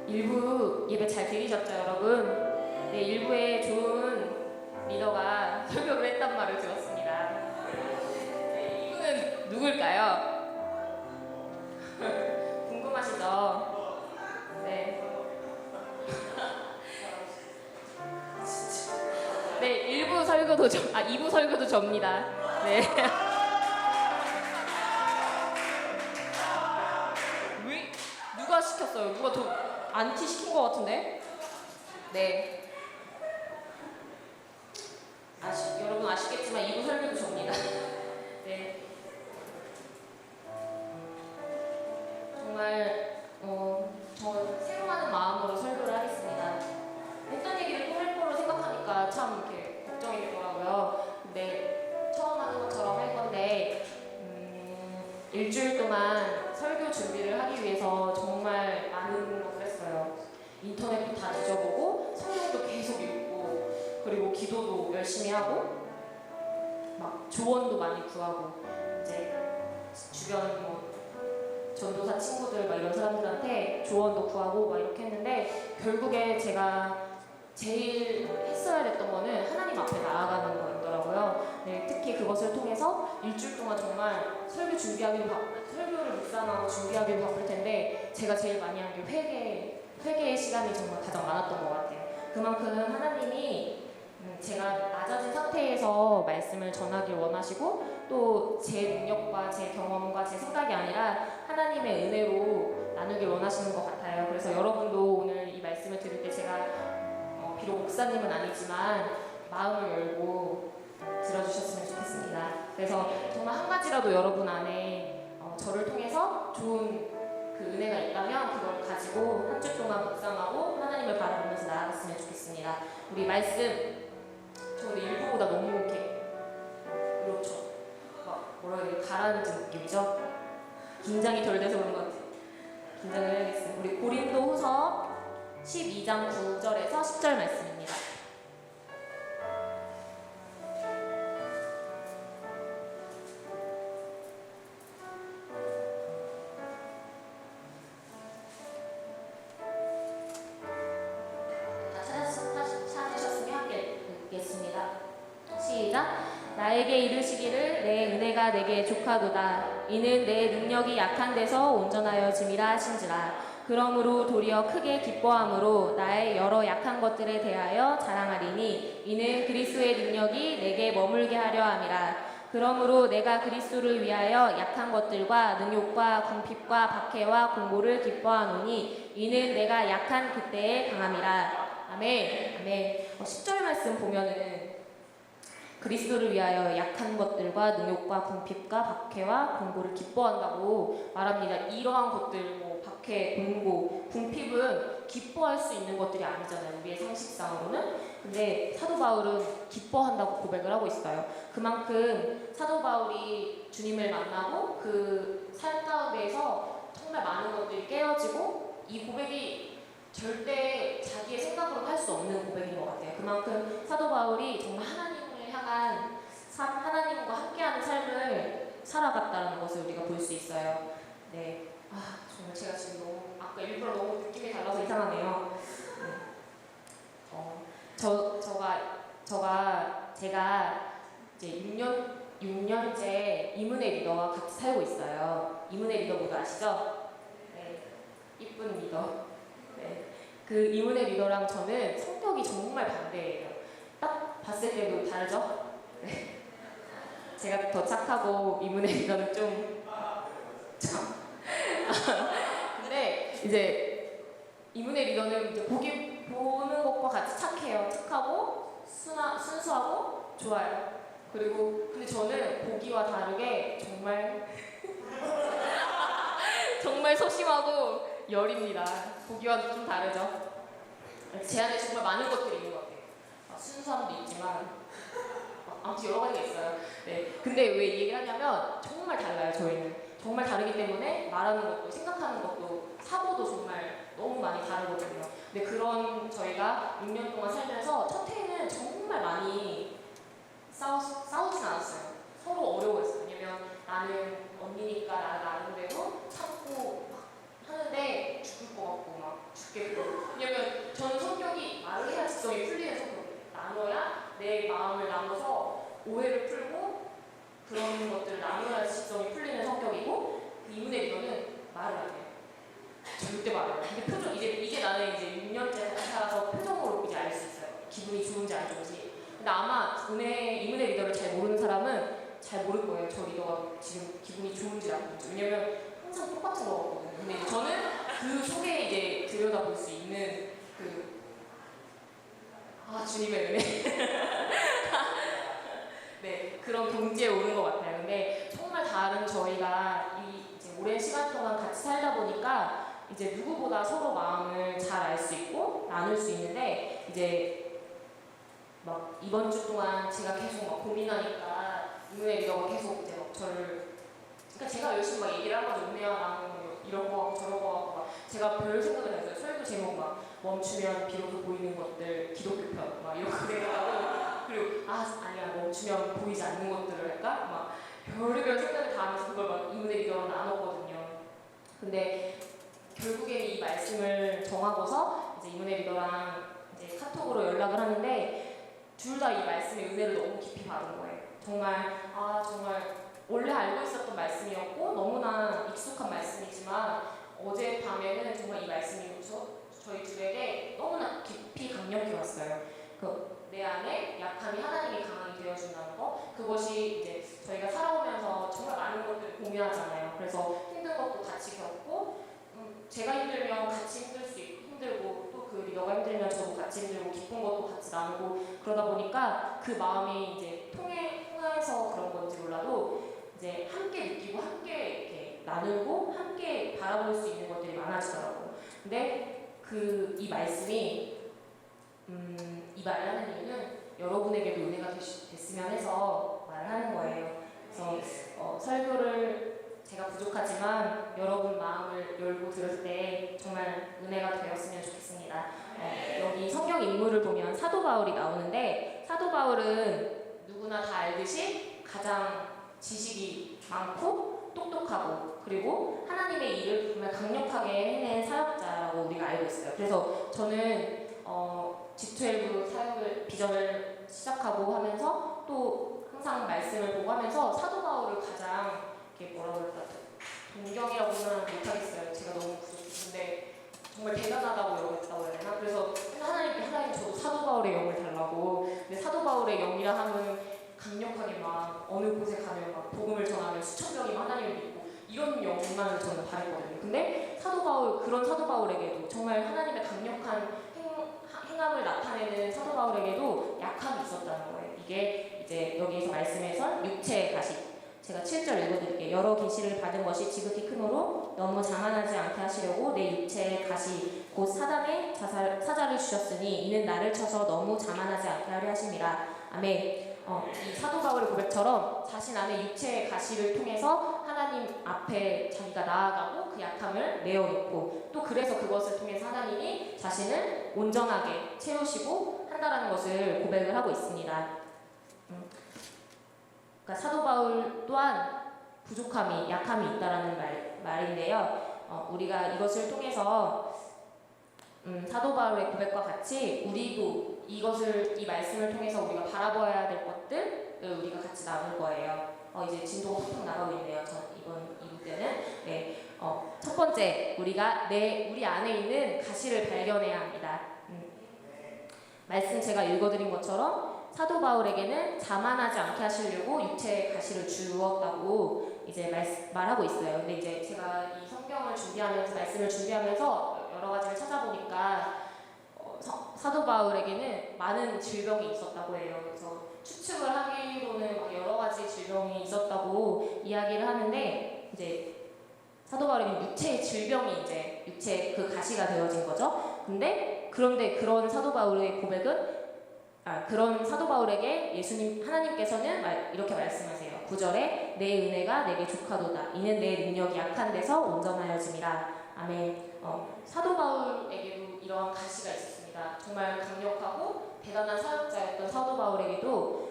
일부 예배 잘 들으셨죠, 여러분? 네, 일부에 좋은 리더가 설교를 했단 말을 들었습니다. 네, 이분은 누굴까요? 궁금하시죠? 네. 네, 1부 설교도 2부 설교도 접니다. 네. 왜? 누가 시켰어요? 누가 더 안티 시킨 것 같은데? 네. 여러분 아시겠지만 2부 설교도 접니다. 네. 정말 저 새로워하는 마음으로 설교를 하겠습니다. 했던 얘기를 또 할 거로 생각하니까 참 이렇게 걱정이 되더라고요. 근데 처음 하는 것처럼 할 건데 일주일 동안 설교 준비를 하기 위해서 정말 많은 것을 했어요. 인터넷도 다 뒤져보고 성경도 계속 읽고 그리고 기도도 열심히 하고 막 조언도 많이 구하고 이제 주변 뭐 전도사 친구들 막 이런 사람들한테 조언도 구하고 막 이렇게 했는데 결국에 제가 제일 했어야 됐던 거는 하나님 앞에 나아가는 거였더라고요. 네, 특히 그것을 통해서 일주일 동안 정말 설교를 묵상하고 준비하기도 바쁠 텐데 제가 제일 많이 한 게 회개의 시간이 정말 가장 많았던 것 같아요. 그만큼 하나님이 제가 낮아진 상태에서 말씀을 전하길 원하시고 또 제 능력과 제 경험과 제 생각이 아니라 하나님의 은혜로 나누길 원하시는 것 같아요. 그래서 여러분도 오늘 이 말씀을 들을 때 제가 비록 목사님은 아니지만 마음을 열고 들어주셨으면 좋겠습니다. 그래서 정말 한 가지라도 여러분 안에 저를 통해서 좋은 그 은혜가 있다면 그걸 가지고 한 주 동안 묵상하고 하나님을 바라보면서 나아갔으면 좋겠습니다. 우리 말씀 저 오늘 일부보다 너무 이렇게 그렇죠. 막 뭐라 해야 돼 가라앉은 느낌이죠? 긴장이 덜 돼서 그런 것 같아요. 긴장을 해야겠어요. 우리 고린도후서 12장 9절에서 10절 말씀입니다. 찾으셨으면 함께 읽겠습니다. 시작. 나에게 이르시기를 내 은혜가 내게 족하도다. 이는 내 능력이 약한 데서 온전하여 짐이라 하신지라. 그러므로 도리어 크게 기뻐함으로 나의 여러 약한 것들에 대하여 자랑하리니 이는 그리스도의 능력이 내게 머물게 하려 함이라. 그러므로 내가 그리스도를 위하여 약한 것들과 능욕과 궁핍과 박해와 공고를 기뻐하노니 이는 내가 약한 그때에 강함이라. 아멘. 아멘. 10절 말씀 보면은 그리스도를 위하여 약한 것들과 능욕과 궁핍과 박해와 공고를 기뻐한다고 말합니다. 이러한 것들, 뭐 박해, 공고, 궁핍은 기뻐할 수 있는 것들이 아니잖아요. 우리의 상식상으로는. 근데 사도 바울은 기뻐한다고 고백을 하고 있어요. 그만큼 사도 바울이 주님을 만나고 그 삶 가운데에서 정말 많은 것들이 깨어지고 이 고백이 절대 자기의 생각으로 할 수 없는 고백인 것 같아요. 그만큼 사도 바울이 정말 하나님을 향한 하나님과 함께하는 삶을 살아갔다는 것을 우리가 볼 수 있어요. 네, 정말 제가 지금 너무 아까 일부러 너무 느낌이 달라서 이상하네요. 제가 이제 6년째 이문혜 리더와 같이 살고 있어요. 이문혜 리더 모두 아시죠? 네, 이쁜 리더. 네, 그 이문혜 리더랑 저는 성격이 정말 반대예요. 딱 봤을 때도 다르죠? 네. 제가 더 착하고 이문혜 리더는 좀 근데 이제 이문혜 리더는 이제 보는 것과 같이 착해요. 착하고 순수하고 좋아요. 그리고 근데 저는 보기와 다르게 정말 정말 소심하고 열입니다. 보기와 좀 다르죠? 제 안에 정말 많은 것들이 있는 것 같아요. 순수함도 있지만 아무튼 여러 가지가 있어요. 네. 근데 왜 이 얘기를 하냐면 정말 달라요. 저희는 정말 다르기 때문에 말하는 것도 생각하는 것도 사고도 정말 너무 많이 다르거든요. 근데 그런 저희가 6년 동안 살면서 첫 해에는 정말 많이 싸우진 않았어요. 서로 어려워했어요. 왜냐면 나는 언니니까 나는 나름대로 참고 막 하는데 죽을 것 같고 막 좋겠고, 왜냐면 저는 성격이 말을 해야 지성이 풀리는 성격, 나눠야 내 마음을 나눠서 오해를 풀고 그런 것들을 나눠야 지성이 풀리는 성격이고, 그 이문의 리더는 말을 안 해요. 절대 말을 안 해요. 근데 표정, 이제 나는 이제 6년째 살아서 표정으로 이제 알 수 있어요. 기분이 좋은지 안 좋은지. 근데 아마 이문의 리더를 잘 모르는 사람은 잘 모를 거예요. 저 리더가 지금 기분이 좋은지 나쁜지. 왜냐면 항상 똑같은 거거든요. 근데 저는 그 속에 이제 들여다볼 수 있는 주님의 은혜. 네, 그런 경지에 오른 것 같아요. 근데 정말 다른 저희가 이제 오랜 시간 동안 같이 살다 보니까 이제 누구보다 서로 마음을 잘 알 수 있고 나눌 수 있는데, 이제 막 이번 주 동안 제가 계속 막 고민하니까 이문의 리더가 계속 이제 막 저를, 그러니까 제가 열심히 막 얘기를 한 거죠. 은혜야 나는 이런 거 하고 저런 거 하고 막 제가 별 생각을 했어요. 설교 제목 막 멈추면 비로소 보이는 것들 기독교 편 막 이렇게 그래가지고, 그리고 아니야 멈추면 보이지 않는 것들을 할까 막 별의별 생각을 다 하면서 그걸 막 이문의 리더로 나눴거든요. 근데 결국에 이 말씀을 정하고서 이제 이문의 리더랑 이제 카톡으로 연락을 하는데 둘 다 이 말씀의 은혜를 너무 깊이 받은 거예요. 정말 원래 알고 있었던 말씀이었고 너무나 익숙한 말씀이지만 어젯밤에는 정말 이 말씀이 저희 둘에게 너무나 깊이 강력히 왔어요. 내 안에 약함이 하나님의 강함이 되어준다는 거, 그것이 이제 저희가 살아오면서 정말 많은 것들을 공유하잖아요. 그래서 힘든 것도 같이 겪고, 제가 힘들면 같이 힘들고 또 그 리더가 힘들면 저도 같이 힘들고 기쁜 것도 같이 나누고, 그러다 보니까 그 마음이 이제 통해서 그런 건지 몰라도 이제 함께 느끼고 함께 이렇게 나누고 함께 바라볼 수 있는 것들이 많아지더라고요. 근데 이 말씀이 이 말을 하는 이유는 여러분에게도 은혜가 됐으면 해서 말을 하는 거예요. 그래서 설교를 제가 부족하지만 여러분 마음을 열고 들을 때 정말 은혜가 되었으면 좋겠습니다. 여기 성경 인물을 보면 사도 바울이 나오는데, 사도 바울은 누구나 다 알듯이 가장 지식이 많고 똑똑하고 그리고 하나님의 일을 정말 강력하게 해낸 사역자라고 우리가 알고 있어요. 그래서 저는 G12 사역을 비전을 시작하고 하면서 또 항상 말씀을 보고 하면서 사도 바울을 가장 이렇게 뭐라고 할까, 동경이라고는 못하겠어요. 제가 너무 부족한데 정말 대단하다고 여겼다고 해야 되나? 그래서 하나님 저도 사도 바울의 영을 달라고. 근데 사도 바울의 영이라 하면 강력하게 막 어느 곳에 가면 막 복음을 전하면 수천 명이 하나님을 믿고 이런 영만을 저는 바랬거든요. 근데 그런 사도 바울에게도 정말 하나님의 강력한 행함을 나타내는 사도 바울에게도 약함이 있었다는 거예요. 이게 이제 여기에서 말씀에서 육체의 가시, 제가 7절 읽어드릴게요. 여러 계시를 받은 것이 지극히 크므로 너무 자만하지 않게 하시려고 내 육체의 가시 곧 사단의 사자를 주셨으니 이는 나를 쳐서 너무 자만하지 않게 하려 하심이라. 아멘. 이 사도 바울의 고백처럼 자신 안에 육체의 가시를 통해서 하나님 앞에 자기가 나아가고 그 약함을 내어놓고, 또 그래서 그것을 통해서 하나님이 자신을 온전하게 채우시고 한다라는 것을 고백을 하고 있습니다. 그러니까 사도 바울 또한 부족함이, 약함이 있다라는 말인데요. 우리가 이것을 통해서 사도 바울의 고백과 같이 우리도 이 말씀을 통해서 우리가 바라봐야 될 것들을 우리가 같이 나눌 거예요. 이제 진도가 팍팍 나가고 있네요. 이번 2부 때는. 네. 첫 번째, 우리가 우리 안에 있는 가시를 발견해야 합니다. 말씀 제가 읽어드린 것처럼 사도 바울에게는 자만하지 않게 하시려고 육체의 가시를 주었다고 이제 말하고 있어요. 근데 이제 제가 이 성경을 말씀을 준비하면서 여러 가지를 찾아보니까 사도 바울에게는 많은 질병이 있었다고 해요. 그래서 추측을 하기로는 여러 가지 질병이 있었다고 이야기를 하는데, 이제 사도 바울에게는 육체의 질병이 이제 육체의 그 가시가 되어진 거죠. 그런데 그런 사도 바울의 고백은 그런 사도 바울에게 하나님께서는 이렇게 말씀하세요. 9절에 내 은혜가 내게 족하도다. 이는 내 능력이 약한 데서 온전하여짐이라. 아멘. 사도 바울에게도 이러한 가시가 있었습니다. 정말 강력하고 대단한 사역자였던 사도 바울에게도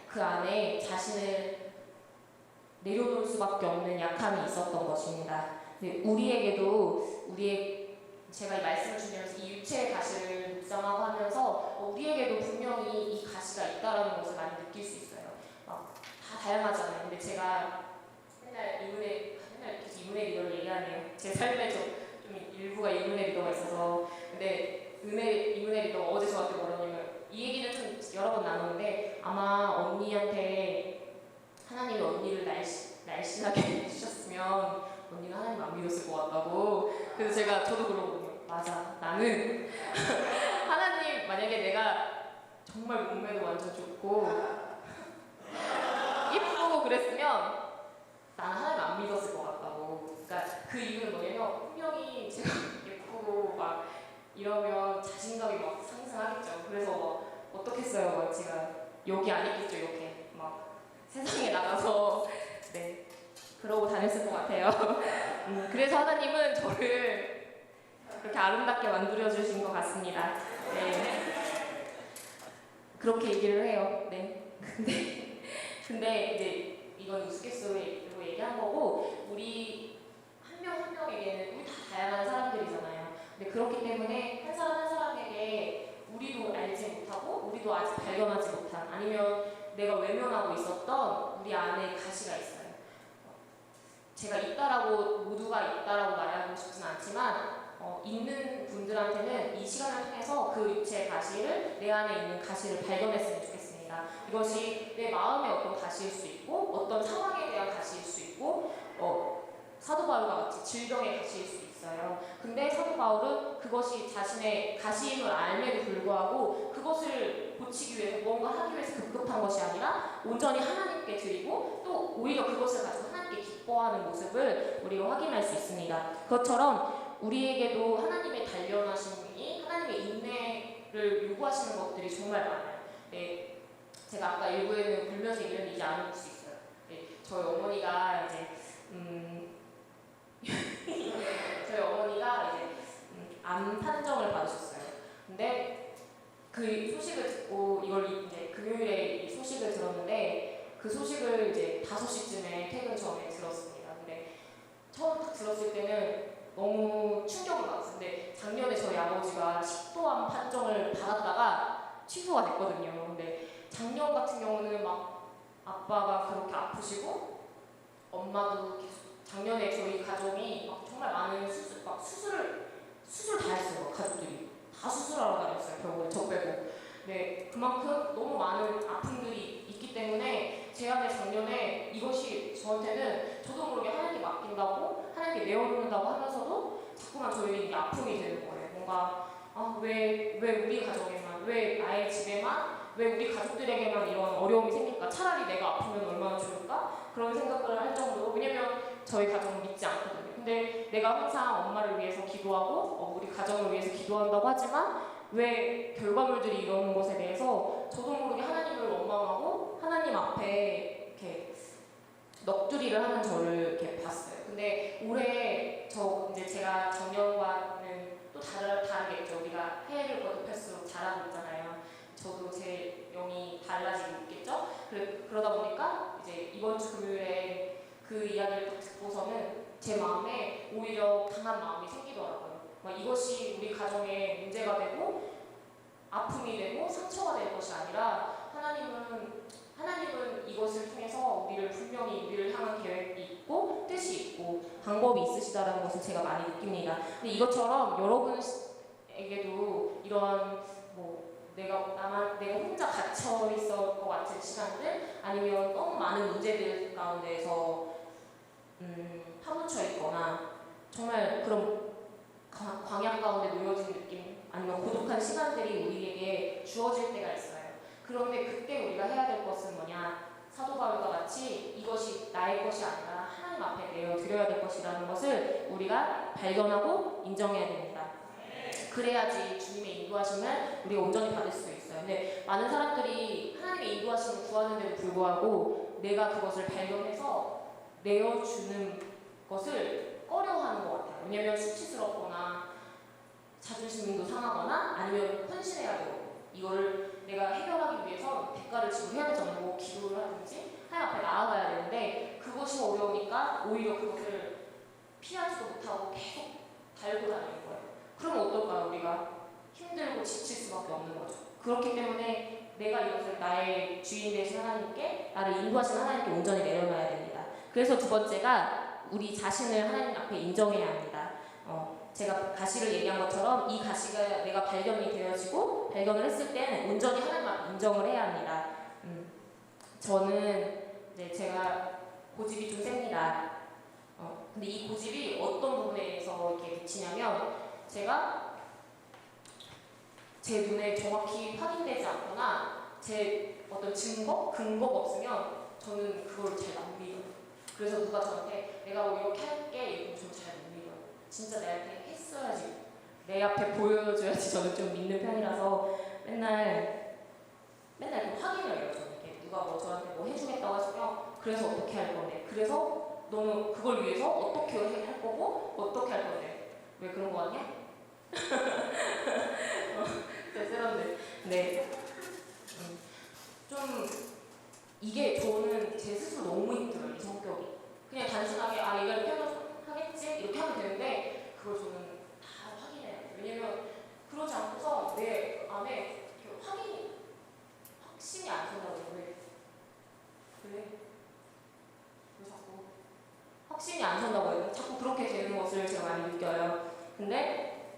그 안에 자신을 내려놓을 수밖에 없는 약함이 있었던 것입니다. 우리에게도 우리의 제가 이 말씀을 준비하면서 이 유체의 가시를 묵상하고 하면서 우리에게도 분명히 이 가시가 있다라는 것을 많이 느낄 수 있어요. 막 다 다양하잖아요. 근데 제가 맨날 계속 이문의 리더를 얘기하네요. 제 삶에 좀 일부가 이문의 리더가 있어서. 근데 이문의 리더가 어제 저한테 뭐라냐면, 이 얘기는 좀 여러 번 나누는데 아마 언니한테 하나님이 언니를 날씬하게 해주셨으면 언니는 하나님 안 믿었을 것 같다고. 그래서 저도 그러거든요. 맞아, 나는 하나님, 만약에 내가 정말 몸매도 완전 좋고 이쁘고 그랬으면 나는 하나님 안 믿었을 것 같다고. 그러니까 그 이유는 뭐냐면, 분명히 제가 예쁘고 막 이러면 자신감이 막 상승하겠죠. 그래서 막 어떻겠어요. 막 제가 여기 안 있겠죠. 이렇게 막 세상에 나가서 네 그러고 다녔을 것 같아요. 그래서 하나님은 저를 그렇게 아름답게 만들어 주신 것 같습니다. 네, 그렇게 얘기를 해요. 네. 근데 이제 이건 우스갯소리로 얘기한 거고, 우리 한 명 한 명에게는 우리 다 다양한 사람들이잖아요. 근데 그렇기 때문에 한 사람 한 사람에게 우리도 알지 못하고 우리도 아직 발견하지 못한, 아니면 내가 외면하고 있었던 우리 안에 가시가 있어요. 제가 모두가 있다라고 말하고 싶지는 않지만 있는 분들한테는 이 시간을 통해서 그 유체의 가시를, 내 안에 있는 가시를 발견했으면 좋겠습니다. 이것이 내 마음의 어떤 가시일 수 있고, 어떤 상황에 대한 가시일 수 있고, 사도 바울과 같이 질병의 가시일 수 있어요. 근데 사도 바울은 그것이 자신의 가시임을 알매도 불구하고 그것을 고치기 위해서, 무언가 하기 위해서 급급한 것이 아니라 온전히 하나님께 드리고, 또 오히려 그것을 가지고 하나님께 기뻐하는 모습을 우리가 확인할 수 있습니다. 그것처럼 우리에게도 하나님의 단련하심이, 하나님의 인내를 요구하시는 것들이 정말 많아요. 네, 제가 아까 일부에는 불면서 얘기했는데 이제 안 올 수 있어요. 네, 저희 어머니가 이제 저희 어머니가 이제 암 판정을 받으셨어요. 근데 그 소식을 듣고, 이걸 이제 금요일에 이 소식을 들었는데, 그 소식을 이제 5시쯤에 퇴근 전에 들었습니다. 근데 처음 딱 들었을 때는 너무 충격을 받았어요. 근데 작년에 저희 아버지가 식도암 판정을 받았다가 취소가 됐거든요. 근데 작년 같은 경우는 막 아빠가 그렇게 아프시고, 엄마도 계속, 작년에 저희 가족이 막 정말 많은 수술 다 했어요. 가족들이 다 수술하러 다녔어요. 병원에 저 빼고. 네, 그만큼 너무 많은 아픔들이 있기 때문에 제 안에 작년에 이것이 저한테는, 저도 모르게 하나님께 맡긴다고, 하나님께 내어놓는다고 하면서도 자꾸만 저에게 이게 아픔이 되는 거예요. 뭔가 왜 우리 가정에만, 왜 나의 집에만, 왜 우리 가족들에게만 이런 어려움이 생길까? 차라리 내가 아프면 얼마나 좋을까? 그런 생각을 할 정도로. 왜냐면 저희 가정은 믿지 않거든요. 근데 내가 항상 엄마를 위해서 기도하고 우리 가정을 위해서 기도한다고 하지만, 왜 결과물들이 이러는 것에 대해서 저도 모르게 하나님을 원망하고 하나님 앞에 이렇게 넋두리를 하는 저를 이렇게 봤어요. 근데 올해 이제 제가 작년과는 또 다르겠죠. 우리가 해를 거듭할수록 자라고 있잖아요. 저도 제 영이 달라지고 있겠죠. 그러다 보니까 이제 이번 주 금요일에 그 이야기를 듣고서는 제 마음에 오히려 강한 마음이 생기더라고요. 이것이 우리 가정에 문제가 되고 아픔이 되고 상처가 될 것이 아니라, 하나님은 이것을 통해서 우리를 향한 계획이 있고 뜻이 있고 방법이 있으시다라는 것을 제가 많이 느낍니다. 근데 이것처럼 여러분에게도 이런 내가 혼자 갇혀 있을 것 같은 시간들, 아니면 너무 많은 문제들 가운데서 파묻혀 있거나 정말 그런 광야 가운데 놓여진 느낌, 아니면 고독한 시간들이 우리에게 주어질 때가 있어요. 그런데 그때 우리가 해야 될 것은 뭐냐? 사도 바울과 같이 이것이 나의 것이 아니라 하나님 앞에 내어드려야 될 것이라는 것을 우리가 발견하고 인정해야 됩니다. 그래야지 주님의 인도하심을 우리가 온전히 받을 수 있어요. 근데 많은 사람들이 하나님의 인도하심을 구하는데도 불구하고 내가 그것을 발견해서 내어주는 것을 꺼려하는 것 같아요. 왜냐면 수치스럽거나 자존심도 상하거나, 아니면 헌신해야 되고, 이거를 내가 해결하기 위해서 대가를 지불해야 되잖아요. 기도를 하든지 하나님 앞에 나아가야 되는데, 그것이 어려우니까 오히려 그것을 피하지도 못하고 계속 달고 다니는 거예요. 내가 이것을 나의 주인 되신 하나님께, 나를 인도하신 하나님께 온전히 내려놔야 됩니다. 그래서 두 번째가 우리 자신을 하나님 앞에 인정해야 합니다. 제가 가시를 얘기한 것처럼 이 가시가 내가 발견이 되어지고 발견을 했을 때는 온전히 하나님 앞에 인정을 해야 합니다. 저는 이제 제가 고집이 좀 셉니다. 근데 이 고집이 어떤 부분에서 이렇게 미치냐면, 제가 제 눈에 정확히 확인되지 않거나 제 어떤 증거, 근거가 없으면 저는 그걸 잘 안 믿어요. 그래서 누가 저한테 내가 뭐 이렇게 할게 이러면 저는 잘 못 믿어요. 진짜 내한테 했어야지, 내 앞에 보여줘야지 저는 좀 믿는 편이라서 맨날 그 확인을 해요. 저는 이렇게 누가 뭐 저한테 뭐 해주겠다고 하시면 그래서 어떻게 할 건데, 그래서 너는 그걸 위해서 어떻게 할 거고 어떻게 할 건데, 왜 그런 거 같냐? 쎄쎄한데. 네. 좀 이게 저는 제 스스로 너무 힘들어요. 이 성격이. 그냥 단순하게 얘가 이렇게 하겠지 이렇게 하면 되는데, 그걸 저는 다 확인해야 돼요. 왜냐면 그러지 않고서 내 안에 확신이 안 선다고. 왜 자꾸 확신이 안 선다고 해요. 자꾸 그렇게 되는 것을 제가 많이 느껴요. 근데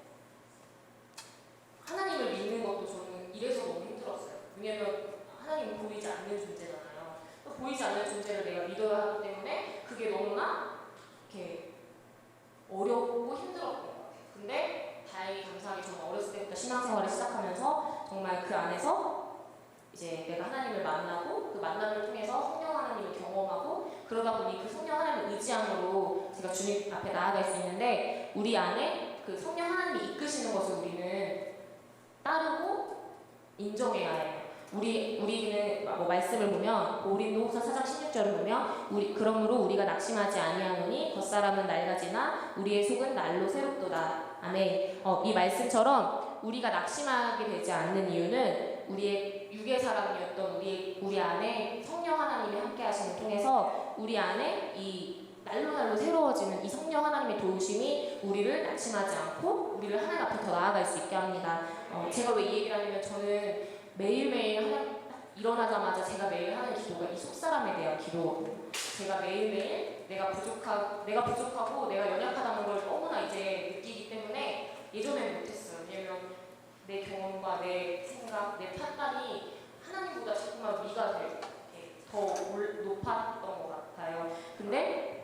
하나님을 믿는 것도 저는 이래서 너무 힘들었어요. 왜냐면 하나님은 보이지 않는 존재잖아요. 또 보이지 않는 존재를 내가 믿어야 하기 때문에 그게 너무나 이렇게 어렵고 힘들었던 것 같아요. 근데 다행히 감사하게 저는 어렸을 때부터 신앙생활을 시작하면서 정말 그 안에서 이제 내가 하나님을 만나고 그 만남을 통해서 성령 하나님을 경험하고, 그러다 보니 그 성령 하나님을 의지함으로 제가 주님 앞에 나아갈 수 있는데, 우리 안에 그 성령 하나님이 이끄시는 것을 우리는 따르고 인정해야 해요. 우리는 뭐 말씀을 보면 고린도후서 4장 16절을 보면 그러므로 우리가 낙심하지 아니하노니 겉사람은 낡아지나 우리의 속은 날로 새롭도다. 아멘. 이 말씀처럼 우리가 낙심하게 되지 않는 이유는 우리의 육의 사람이었던 우리 안에 성령 하나님이 함께 하심을 통해서 우리 안에 이 날로 새로워지는 이 성령 하나님의 도우심이 우리를 낙심하지 않고 우리를 하나님 앞에 더 나아갈 수 있게 합니다. 제가 왜 이 얘기를 하냐면, 저는 매일매일 일어나자마자 제가 매일 하는 기도가 이 속사람에 대한 기도거든요. 제가 매일매일 내가 부족하고 내가 연약하다는 걸 너무나 이제 느끼기 때문에 예전에는 못했어요. 왜냐면 내 경험과 내 생각, 내 판단이 하나님보다 자꾸만 위가 더 높았던 것 같아요. 근데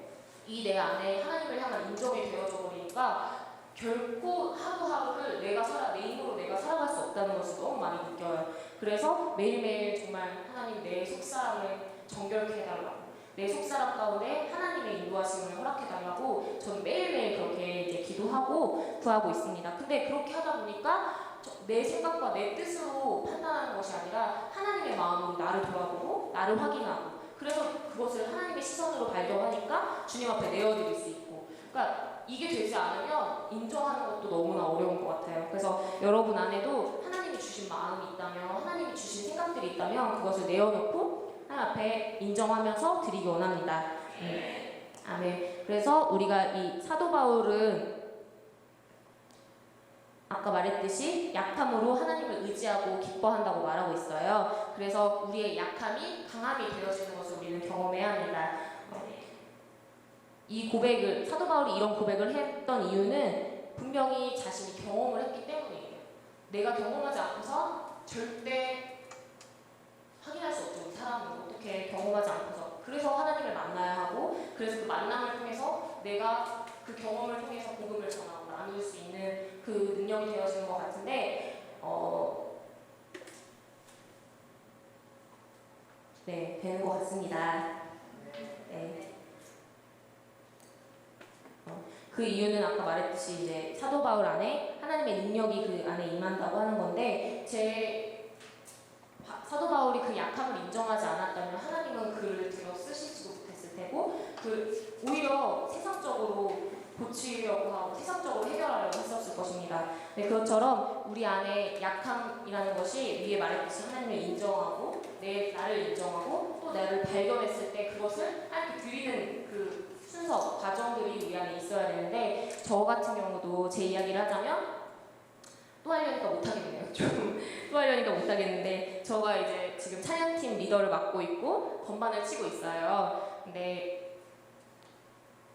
이 내 안에 하나님을 향한 인정이 되어져 버리니까 결코 하루하루를 내 힘으로 내가 살아갈 수 없다는 것을 너무 많이 느껴요. 그래서 매일매일 정말 하나님 내 속사람을 정결케 해달라고, 내 속사람 가운데 하나님의 인도하심을 허락해달라고 저는 매일매일 그렇게 이제 기도하고 구하고 있습니다. 근데 그렇게 하다 보니까 내 생각과 내 뜻으로 판단하는 것이 아니라 하나님의 마음으로 나를 돌아보고 나를 확인하고, 그래서 그것을 하나님의 시선으로 발견하니까 주님 앞에 내어드릴 수 있고, 그러니까 이게 되지 않으면 인정하는 것도 너무나 어려운 것 같아요. 그래서 여러분 안에도 하나님이 주신 마음이 있다면, 하나님이 주신 생각들이 있다면 그것을 내어놓고 하나님 앞에 인정하면서 드리기 원합니다. 아멘. 그래서 우리가 이 사도 바울은 아까 말했듯이 약함으로 하나님을 의지하고 기뻐한다고 말하고 있어요. 그래서 우리의 약함이 강함이 되어지는 것을 우리는 경험해야 합니다. 이 고백을, 사도 바울이 이런 고백을 했던 이유는 분명히 자신이 경험을 했기 때문이에요. 내가 경험하지 않고서 절대 확인할 수 없죠. 사람은 어떻게 경험하지 않고서. 그래서 하나님을 만나야 하고, 그래서 그 만남을 통해서 내가 그 경험을 통해서 복음을 전하고 나눌 수 있는 그 능력이 되어지는 것 같은데, 네, 되는 것 같습니다. 네. 그 이유는 아까 말했듯이 이제 사도 바울 안에 하나님의 능력이 그 안에 임한다고 하는 건데, 사도 바울이 그 약함을 인정하지 않았다면 하나님은 그를 들어 쓰시지도 못했을 테고, 오히려 세상적으로 고치려고 하고 세상적으로 해결하려고 했었을 것입니다. 네, 그것처럼 우리 안에 약함이라는 것이 위에 말했듯이 하나님을 인정하고 나를 인정하고 또 나를 발견했을 때 그것을 하나님께 드리는 그 순서, 과정들이 우리 안에 있어야 되는데, 저 같은 경우도 제 이야기를 하자면 또 하려니까 못하겠네요. 또 하려니까 못하겠는데, 저가 이제 지금 찬양팀 리더를 맡고 있고 건반을 치고 있어요. 근데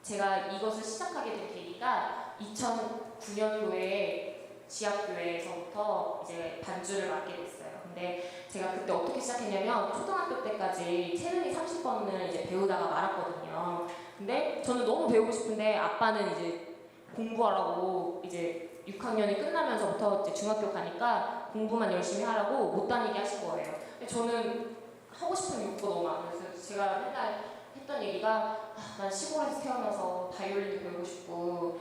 제가 이것을 시작하게 된 계기가 2009년도에 지학교회에서부터 이제 반주를 맡게 됐어요. 근데 제가 그때 어떻게 시작했냐면 초등학교 때까지 체르니 30번을 이제 배우다가 말았거든요. 근데 저는 너무 배우고 싶은데 아빠는 이제 공부하라고 이제 6학년이 끝나면서부터 이제 중학교 가니까 공부만 열심히 하라고 못 다니게 하신 거예요. 근데 저는 하고 싶은 욕구가 너무 많아요. 그래서 제가 맨날 했던 얘기가 난 시골에서 태어나서 바이올린도 배우고 싶고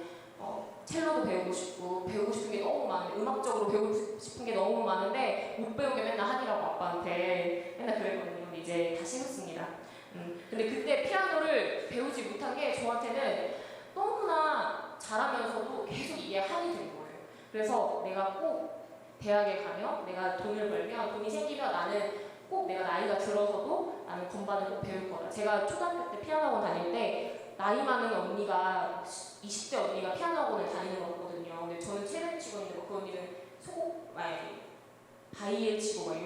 첼로도 배우고 싶은 게 너무 많아요. 음악적으로 배우고 싶은 게 너무 많은데 못 배우게 맨날 하니라고 아빠한테 맨날 그랬거든요. 근데 이제 다 심었습니다. 근데 그때 피아노를 배우지 못한 게 저한테는 너무나 잘하면서도 계속 이게 한이 된 거예요. 그래서 내가 꼭 대학에 가면 내가 돈을 벌면 돈이 생기면 나는 꼭 내가 나이가 들어서도 나는 건반을 꼭 배울 거다. 제가 초등학교 때 피아노 학원 다닐 때 나이 많은 언니가 20대 언니가 피아노 학원을 다니는 거거든요. 근데 저는 체르니 치고 있는데 그 언니는 바이엘 치고 막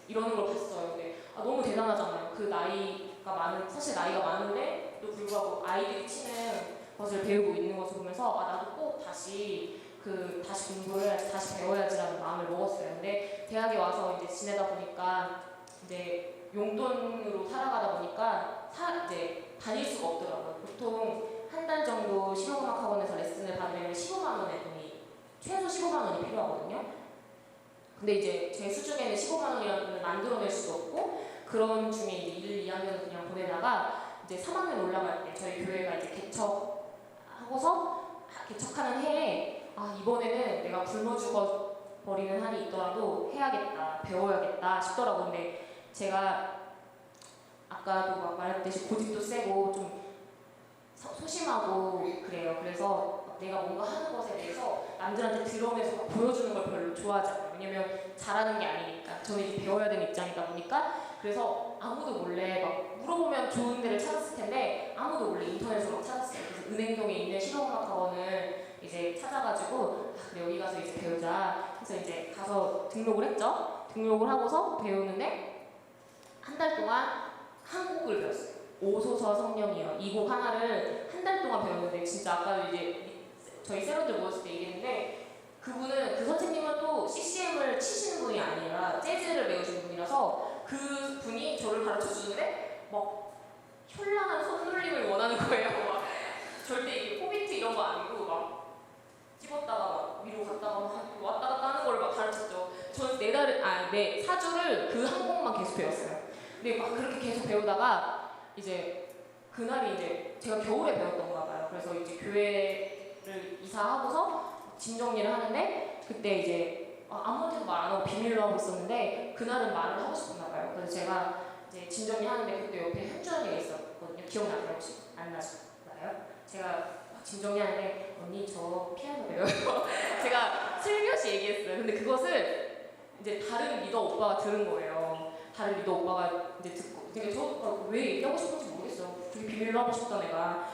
이러는 걸 봤어요. 근데 너무 대단하잖아요. 그 나이가 많은 사실 나이가 많은데도 불구하고 아이들이 치는 것을 배우고 있는 것을 보면서 나도 꼭 다시 공부를 다시 배워야지라는 마음을 먹었어요. 근데 대학에 와서 이제 지내다 보니까 이제 용돈으로 살아가다 보니까 이제 다닐 수가 없더라고요. 보통 한 달 정도 실용음악 학원에서 레슨을 받으면 15만 원의 돈이 최소 15만 원이 필요하거든요. 근데 이제 제 수중에는 15만 원이라는 돈을 만들어낼 수도 없고 그런 중에 이제 1, 2학년을 그냥 보내다가 이제 3학년 올라갈 때 저희 교회가 이제 개척하는 해에 이번에는 내가 굶어 죽어 버리는 한이 있더라도 해야겠다, 배워야겠다 싶더라고. 근데 제가 아까도 막 말했듯이 고집도 세고 좀 소심하고 그래요. 그래서 내가 뭔가 하는 것에 대해서 남들한테 드러내서 보여주는 걸 별로 좋아하지 않아요. 왜냐면 잘하는 게 아니니까. 저는 이제 배워야 되는 입장이다 보니까 그래서 아무도 몰래 막 물어보면 좋은 데를 찾았을 텐데 아무도 몰래 인터넷으로 막 찾았어요. 그래서 은행동에 있는 실용음악 학원을 이제 찾아가지고 그래 여기 가서 이제 배우자. 그래서 이제 가서 등록을 했죠. 등록을 하고서 배우는데 한 달 동안 한 곡을 배웠어요. 오소서 성령이요. 이 곡 하나를 한 달 동안 배웠는데 진짜 아까 이제 저희 세런들 모였을 때 얘기했는데 그분은 그 선생님은 또 CCM을 치시는 분이 아니라 재즈를 배우시는 분이라서 그 분이 저를 가르쳐 주는데 막 현란한 손놀림을 원하는 거예요. 막 절대 이게 포비트 이런 거 아니고 막 집었다가 막 위로 갔다가 막 왔다 갔다 하는 걸 막 가르쳤죠. 저는 4주를 그 한 곡만 계속 배웠어요. 근데 막 그렇게 계속 배우다가 이제 그날이 이제 제가 겨울에 배웠던가 봐요. 그래서 이제 교회를 이사하고서 짐 정리를 하는데 그때 이제 아무한테도 말 안 하고 비밀로 하고 있었는데 그날은 말을 하고 싶었나 봐요. 그래서 제가 이제 짐 정리하는데 그때 옆에 현주 언니가 있었거든요. 기억나요? 혹시 안 나시나요? 제가 짐 정리하는데 언니 저 피아노 배워요. 제가 슬며시 얘기했어요. 근데 그것을 이제 다른 리더 오빠가 들은 거예요. 다른 리더 오빠가 이제 듣고 근데 저 왜 얘기하고 싶은지 모르겠어요. 그게 비밀로 하고 싶다 내가.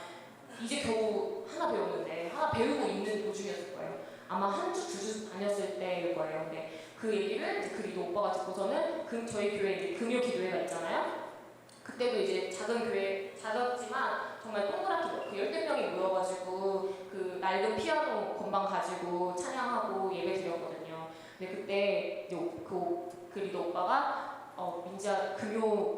이제 겨우 하나 배웠는데 하나 배우고 있는 도중이었을 거예요. 아마 한 주, 2주 다녔을 때일 거예요. 근데 그 얘기를 이제 그 리더 오빠가 듣고서는 저희 교회 이제 금요 기도회가 있잖아요. 그때도 이제 작은 교회, 작았지만 정말 동그랗게 그 10명이 모여가지고 그 낡은 피아노 건반 가지고 찬양하고 예배 드렸거든요. 근데 그때 이제 그 리더 오빠가 민지야 금요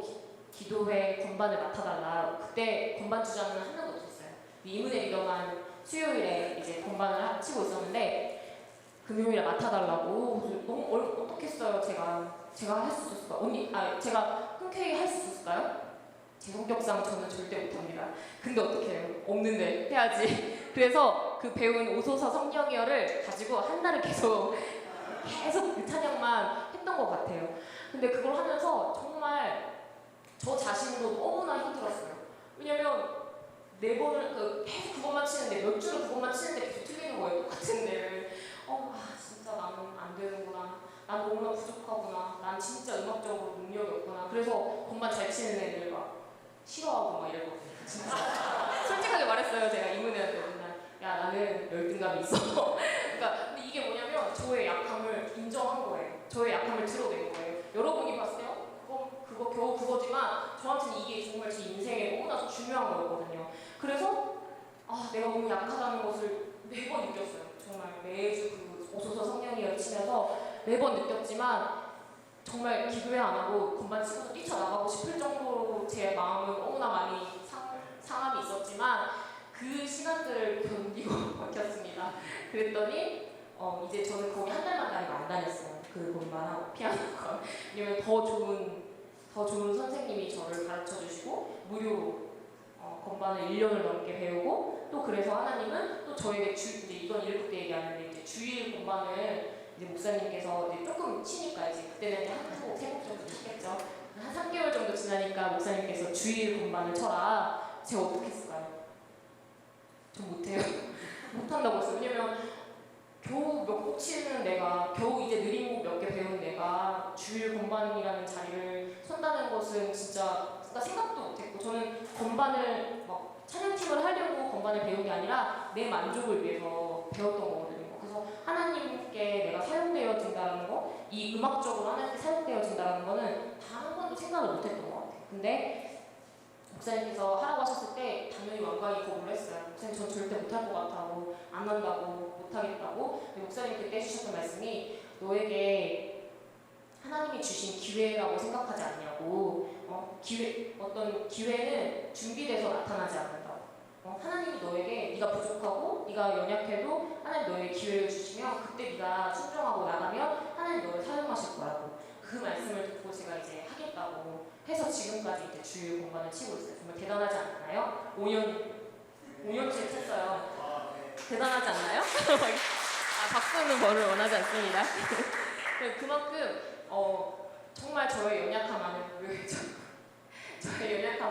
기도회 건반을 맡아달라. 그때 건반 주자는 한 명도 없었어요. 이문혜 리더만 수요일에 이제 건반을 치고 있었는데 금요일에 맡아달라고. 너무 어떻겠어요. 제가 할 수 있었을까요? 제가 흔쾌히 할 수 있었을까요? 제 성격상 저는 절대 못합니다. 근데 어떻게 해요? 없는데 해야지. 그래서 그 배운 오소서 성령이여를 가지고 한 달을 계속 그 찬양만 했던 것 같아요. 근데 그걸 하면서 정말 저 자신도 너무나 힘들었어요. 왜냐면 4번을 계속 그것만 치는데 몇 주를 그것만 치는데 계속 틀리는 거예요. 똑같은 데를. 진짜 나는 안 되는구나. 난 너무나 부족하구나. 난 진짜 음악적으로 능력이 없구나. 그래서 건반 잘 치는 애들 막 싫어하고 막 이랬거든요. 진짜. 솔직하게 말했어요. 제가 이문혜한테 맨날 야 나는 열등감이 있어. 그러니까 근데 이게 뭐냐면 저의 약함을 인정한 거예요. 저의 약함을 드러낸 거예요. 여러분이 겨우 그거지만 저한테는 이게 정말 제 인생에 너무나 중요한 거였거든요. 그래서 내가 너무 약하다는 것을 매번 느꼈어요. 정말 매주 그 오소서 성령이여 치면서 매번 느꼈지만 정말 기도회 안 하고 건반 치고서 뛰쳐나가고 싶을 정도로 제 마음은 너무나 많이 상함이 있었지만 그 시간들을 견디고 버텼습니다. 그랬더니 이제 저는 거기 한 달만 다니고 안 다녔어요. 그 건반하고 피아노과. 왜냐면 더 좋은 선생님이 저를 가르쳐 주시고 무료로 건반을 1년을 넘게 배우고 또 그래서 하나님은 또 저에게 이제 이건 1부 때 얘기하는데 이제 주일 건반을 이제 목사님께서 이제 조금 치니까 이제 그때는 한 3곡 정도 쳤겠죠. 한 3개월 정도 지나니까 목사님께서 주일 건반을 쳐라. 제가 어떻게 했을까요? 전 못해요. 못한다고 했어요. 왜냐면 겨우 몇 곡 치는 내가, 겨우 이제 느린 곡 몇 개 배운 내가 주일 건반이라는 자리를 선다는 것은 진짜 생각도 못했고, 저는 건반을 막 찬양팀을 하려고 건반을 배운 게 아니라 내 만족을 위해서 배웠던 거거든요. 그래서 하나님께 내가 사용되어진다는 거, 이 음악적으로 하나님께 사용되어진다는 거는 단 한 번도 생각을 못했던 것 같아요. 근데 목사님께서 하라고 하셨을 때 당연히 완강히 거부를 했어요. 목사님 전 절대 못할 것 같다고, 안 한다고, 못하겠다고. 근데 목사님 그때 해주셨던 말씀이 너에게 하나님이 주신 기회라고 생각하지 않냐고. 어떤 기회는 준비돼서 나타나지 않는다고. 하나님이 너에게 네가 부족하고 네가 연약해도 하나님 너에게 기회를 주시면 그때 네가 순종하고 나가면 하나님 너를 사용하실 거라고. 그 말씀을 듣고 제가 이제 하겠다고 해서 지금까지 이제 주일 공간을 치고 있어요. 정말 대단하지 않나요? 5년째 쳤어요. 대단하지 않나요? 박수는 벌을 원하지 않습니다. 그만큼 정말 저의 연약함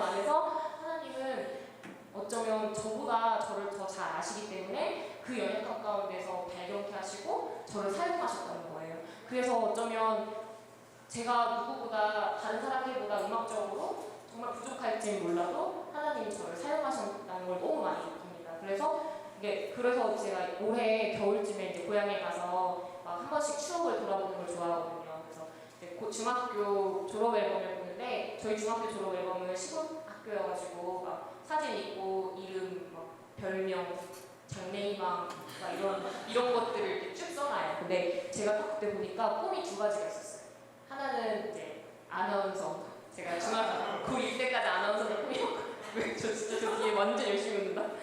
안에서 하나님은 어쩌면 저보다 저를 더 잘 아시기 때문에 그 연약함 가운데서 발견케 하시고 저를 사용하셨다는 거예요. 그래서 어쩌면 제가 누구보다 다른 사람들보다 음악적으로 정말 부족할지 몰라도 하나님이 저를 사용하셨다는 걸 너무 많이 느낍니다. 그래서 제가 올해 겨울쯤에 이제 고향에 가서 막 한 번씩 추억을 돌아보는 걸 좋아하거든요. 그래서 이제 곧 중학교 졸업 앨범을 보는데 저희 중학교 졸업 앨범은 시골 학교여가지고 막 사진 있고 이름, 막 별명, 장래희망 이런 것들을 이렇게 쭉 써놔요. 근데 제가 딱 그때 보니까 꿈이 2가지가 있었어요. 하나는 이제 아나운서. 제가 중학교 고1 때까지 아나운서를 꿈이었고 저 뒤에 완전 열심히 웃는다.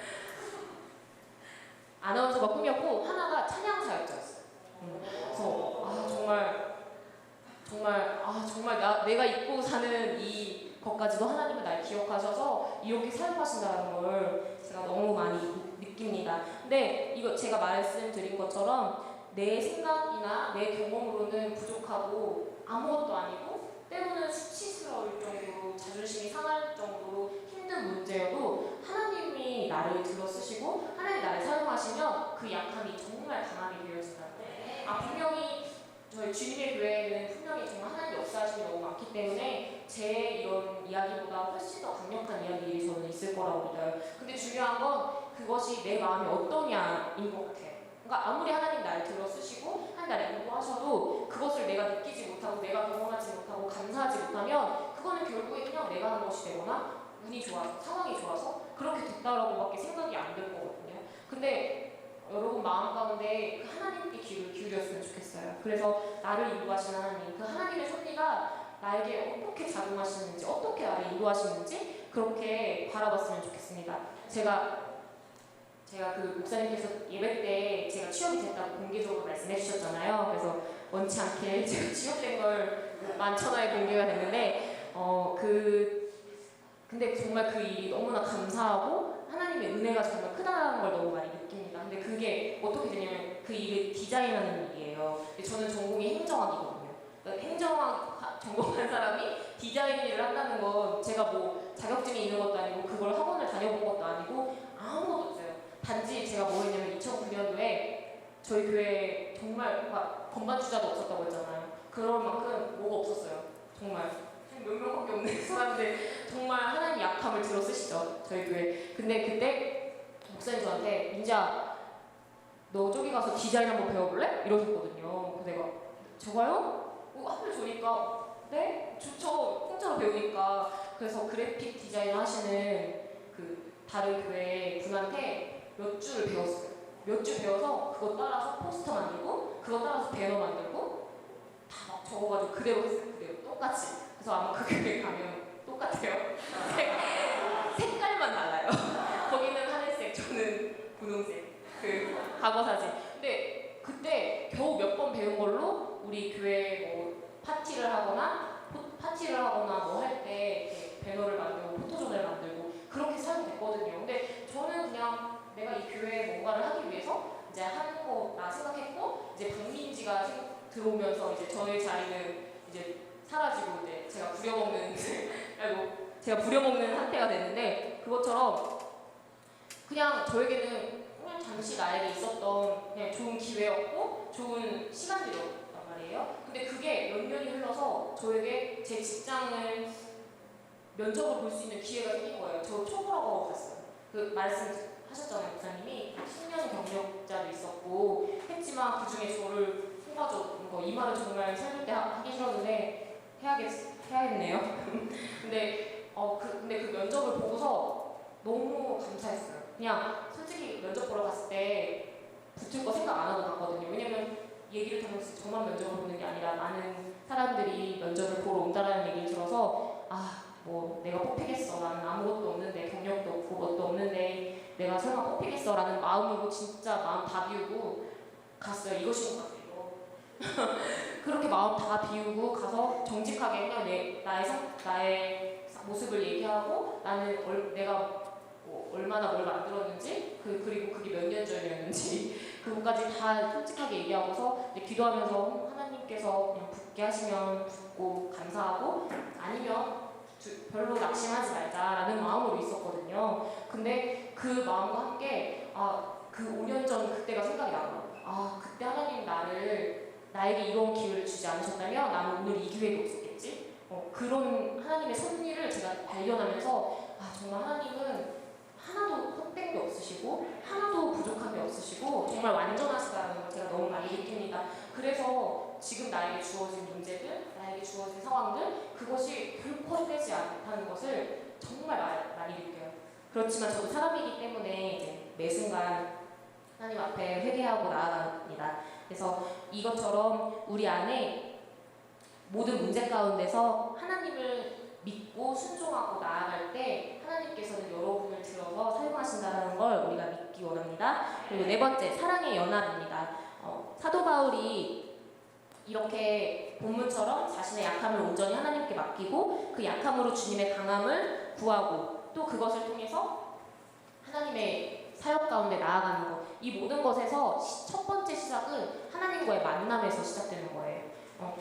아나운서가 꿈이었고 하나가 찬양사역자였어요. 그래서 정말 내가 잊고 사는 이 것까지도 하나님은 날 기억하셔서 이렇게 사용하신다는 걸 제가 너무 많이 느낍니다. 근데 이거 제가 말씀드린 것처럼 내 생각이나 내 경험으로는 부족하고 아무것도 아니고 때로는 수치스러울 정도로 자존심이 상할 정도로 힘든 문제여도 하나님이 나를 들어쓰시고 하나님이 나를 사용하시면 그 약함이 정말 강하게 되어진다는 거예요. 분명히 저희 주님의 교회에는 분명히 정말 하나님 역사하심이 너무 많기 때문에 제 이런 이야기보다 훨씬 더 강력한 이야기들이 저는 있을 거라고 믿어요. 근데 중요한 건 그것이 내 마음이 어떠냐인 것 같아요. 그러니까 아무리 하나님 나를 들어쓰시고 하나님 나를 인도하셔도 그것을 내가 느끼지 못하고 내가 경험하지 못하고 감사하지 못하면 그거는 결국에 그냥 내가 하는 것이 되거나 운이 좋아서 상황이 좋아서 그렇게 됐다라고밖에 생각이 안 들 거거든요. 근데 여러분 마음 가운데 하나님께 귀를 기울였으면 좋겠어요. 그래서 나를 인도하시는 하나님, 그 하나님의 섭리가 나에게 어떻게 작용하시는지, 어떻게 나를 인도하시는지 그렇게 바라봤으면 좋겠습니다. 제가 그 목사님께서 예배 때 제가 취업이 됐다고 공개적으로 말씀해 주셨잖아요. 그래서 원치 않게 제가 취업된 걸 만천하에 공개가 됐는데 근데 정말 그 일이 너무나 감사하고 하나님의 은혜가 정말 크다는 걸 너무 많이 느낍니다. 근데 그게 어떻게 되냐면 그 일을 디자인하는 일이에요. 저는 전공이 행정학이거든요. 그러니까 행정학 전공한 사람이 디자인 일을 한다는 건 제가 뭐 자격증이 있는 것도 아니고 그걸 학원을 다녀본 것도 아니고 아무것도 없어요. 단지 제가 뭐 했냐면 2009년도에 저희 교회에 정말 건반 주자도 없었다고 했잖아요. 그럴 만큼 뭐가 없었어요. 정말 몇 명밖에 없는 사람들 정말 하나님 약함을 들어 쓰시죠. 저희 교회. 근데 그때 목사님 저한테 민지야 너 저기 가서 디자인 한번 배워볼래? 이러셨거든요. 그래서 내가 저가요? 하필 좋으니까 네? 좋죠. 공짜로 배우니까. 그래서 그래픽 디자인 하시는 그 다른 교회 분한테 몇 주를 배웠어요. 몇 주 배워서 그거 따라서 포스터 만들고 그거 따라서 배너 만들고 다 막 적어가지고 그대로 했어요. 그대로 똑같이. 그래서 아마 그 교회 가면 똑같아요. 색깔만 달라요. 거기는 하늘색, 저는 분홍색. 그 과거 사진. 근데 그때 겨우 몇 번 배운 걸로 우리 교회 뭐 파티를 하거나 뭐 할 때 배너를 만들고 포토존을 만들고 그렇게 사용됐거든요. 근데 저는 그냥 내가 이 교회에 뭔가를 하기 위해서 이제 하는 거나 생각했고 이제 박민지가 들어오면서 이제 저의 자리는 이제 사라지고 이제 제가 부려먹는 상태가 됐는데 그것처럼 그냥 저에게는 그냥 잠시 나에게 있었던 그냥 좋은 기회였고 좋은 시간들이었단 말이에요. 근데 그게 몇 년이 흘러서 저에게 제 직장을 면접을 볼 수 있는 기회가 생긴 거예요. 저 초보라고 갔어요. 그 말씀하셨잖아요, 목사님이 10년 경력자도 있었고 했지만 그 중에 저를 뽑아준 거 이 말은 정말 살릴 때 하기 싫었는데 해야겠네요. 근데 그 면접을 보고서 너무 감사했어요. 그냥 솔직히 면접 보러 갔을 때 붙을 거 생각 안 하고 갔거든요. 왜냐면 얘기를 들으면서 저만 면접을 보는 게 아니라 많은 사람들이 면접을 보러 온다라는 얘기를 들어서 뭐 내가 뽑히겠어. 나는 아무것도 없는데 경력도 없고 뭣도 없는데 내가 설마 뽑히겠어 라는 마음으로 진짜 마음 다 비우고 갔어요. 이것인 것 같아요. 그렇게 마음 다 비우고 가서 정직하게 그냥 나의 모습을 얘기하고 나는 내가 뭐 얼마나 뭘 만들었는지 그리고 그게 몇 년 전이었는지 그것까지 다 솔직하게 얘기하고서 기도하면서 하나님께서 그냥 붙게 하시면 붙고 감사하고 아니면 별로 낙심하지 말자라는 마음으로 있었거든요. 근데 그 마음과 함께 그 5년 전 그때가 생각이 나요. 그때 하나님 나에게 이런 기회를 주지 않으셨다면 나는 오늘 이 기회가 없었겠지? 그런 하나님의 섭리를 제가 발견하면서 정말 하나님은 하나도 헛된 게 없으시고 하나도 부족한 게 없으시고 정말 완전하시다는 걸 제가 너무 많이 느낍니다. 그래서 지금 나에게 주어진 문제들, 나에게 주어진 상황들 그것이 결코 헛되지 않다는 것을 정말 많이 느껴요. 그렇지만 저도 사람이기 때문에 이제 매 순간 하나님 앞에 회개하고 나아갑니다. 그래서 이것처럼 우리 안에 모든 문제 가운데서 하나님을 믿고 순종하고 나아갈 때 하나님께서는 여러분을 들어서 사용하신다는 걸 우리가 믿기 원합니다. 그리고 네 번째, 사랑의 연합입니다. 사도 바울이 이렇게 본문처럼 자신의 약함을 온전히 하나님께 맡기고 그 약함으로 주님의 강함을 구하고 또 그것을 통해서 하나님의 사역 가운데 나아가는 것. 이 모든 것에서 첫 번째 시작은 하나님과의 만남에서 시작되는 거예요.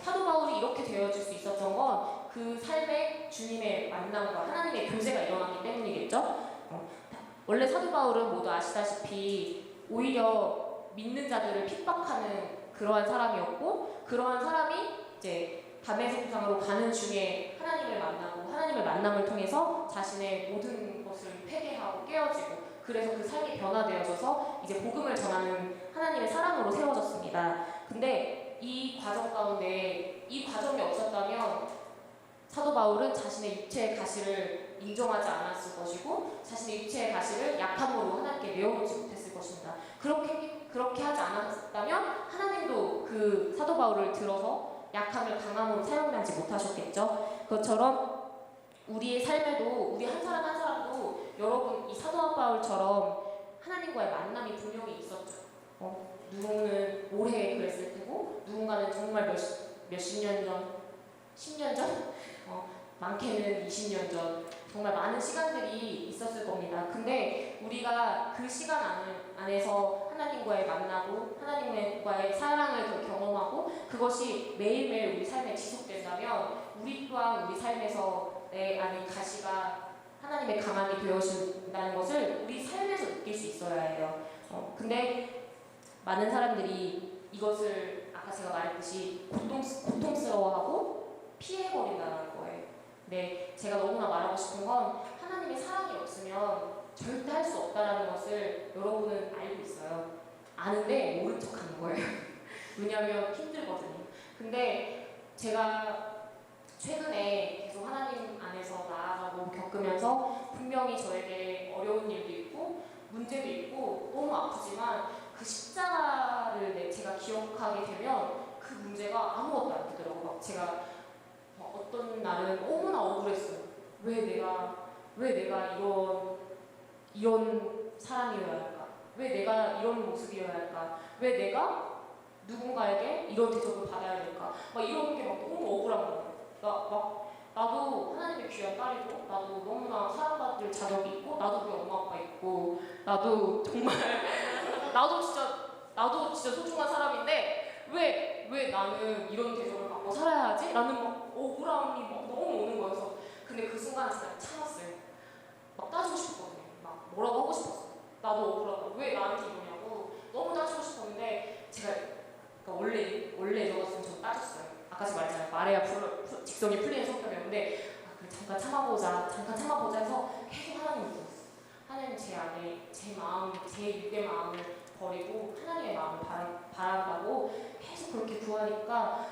사도 바울이 이렇게 되어질 수 있었던 건 그 삶에 주님의 만남과 하나님의 교제가 일어났기 때문이겠죠. 원래 사도 바울은 모두 아시다시피 오히려 믿는 자들을 핍박하는 그러한 사람이었고 그러한 사람이 이제 다메섹 도상으로 가는 중에 하나님을 만나고 하나님의 만남을 통해서 자신의 모든 것을 회개하고 깨어지고 그래서 그 삶이 변화되어져서 이제 복음을 전하는 하나님의 사람으로 세워졌습니다. 근데 이 과정 가운데 이 과정이 없었다면 사도 바울은 자신의 육체의 가시를 인정하지 않았을 것이고 자신의 육체의 가시를 약함으로 하나님께 내어놓지 못했을 것입니다. 그렇게 하지 않았다면 하나님도 그 사도 바울을 들어서 약함을 강함으로 사용하지 못하셨겠죠. 그것처럼 우리의 삶에도 우리 한 사람 한 사람도 여러분 이 사도 바울처럼 하나님과의 만남이 분명히 있었죠. 누구는 올해 그랬을 테고 누군가는 정말 몇십 년 전, 10년 전, 많게는 20년 전 정말 많은 시간들이 있었을 겁니다. 근데 우리가 그 시간 안에서 하나님과의 만나고 하나님과의 사랑을 더 경험하고 그것이 매일매일 우리 삶에 지속된다면 우리 또한 우리 삶에서 내 안에 가시가 하나님의 강함이 되어준다는 것을 우리 삶에서 느낄 수 있어야 해요. 근데 많은 사람들이 이것을 아까 제가 말했듯이 고통스러워하고 피해버린다는 거예요. 근데 제가 너무나 말하고 싶은 건 하나님의 사랑이 없으면 절대 할 수 없다는 것을 여러분은 알고 있어요. 아는데 모른 척하는 거예요. 왜냐하면 힘들거든요. 근데 제가 최근에 계속 하나님 안에서 나아가고 겪으면서 분명히 저에게 어려운 일도 있고 문제도 있고 너무 아프지만 그 십자가를 제가 기억하게 되면 그 문제가 아무것도 안 되더라고요. 막 제가 어떤 날은 너무나 억울했어요. 왜 내가 이런 사람이어야 할까? 왜 내가 이런 모습이어야 할까? 왜 내가 누군가에게 이런 대접을 받아야 될까? 막 이런 게 막 너무 억울한 거예요. 나도 하나님의 귀한 딸이고, 나도 너무나 사랑받을 자격이 있고, 나도 우리 엄마 아빠 있고, 나도 정말 나도 진짜 소중한 사람인데 왜 나는 이런 대접을 받고 살아야 하지? 라는 막 억울함이 막 너무 오는 거여서 근데 그 순간 진짜 참았어요. 막 따지고 싶었거든요. 막 뭐라고 하고 싶었어요. 나도 억울하다. 왜 나한테 이러냐고 너무 따지고 싶었는데 제가 그러니까 원래 저같으면 저 따졌어요. 아까 제가 말했잖아요. 말해야 직성이 풀리는 성격이었는데 그래 잠깐 참아보자 해서 계속 하나님을 불렀어요. 하나님 제 안에 제 마음, 제 육의 마음을 버리고 하나님의 마음을 바란다고 계속 그렇게 구하니까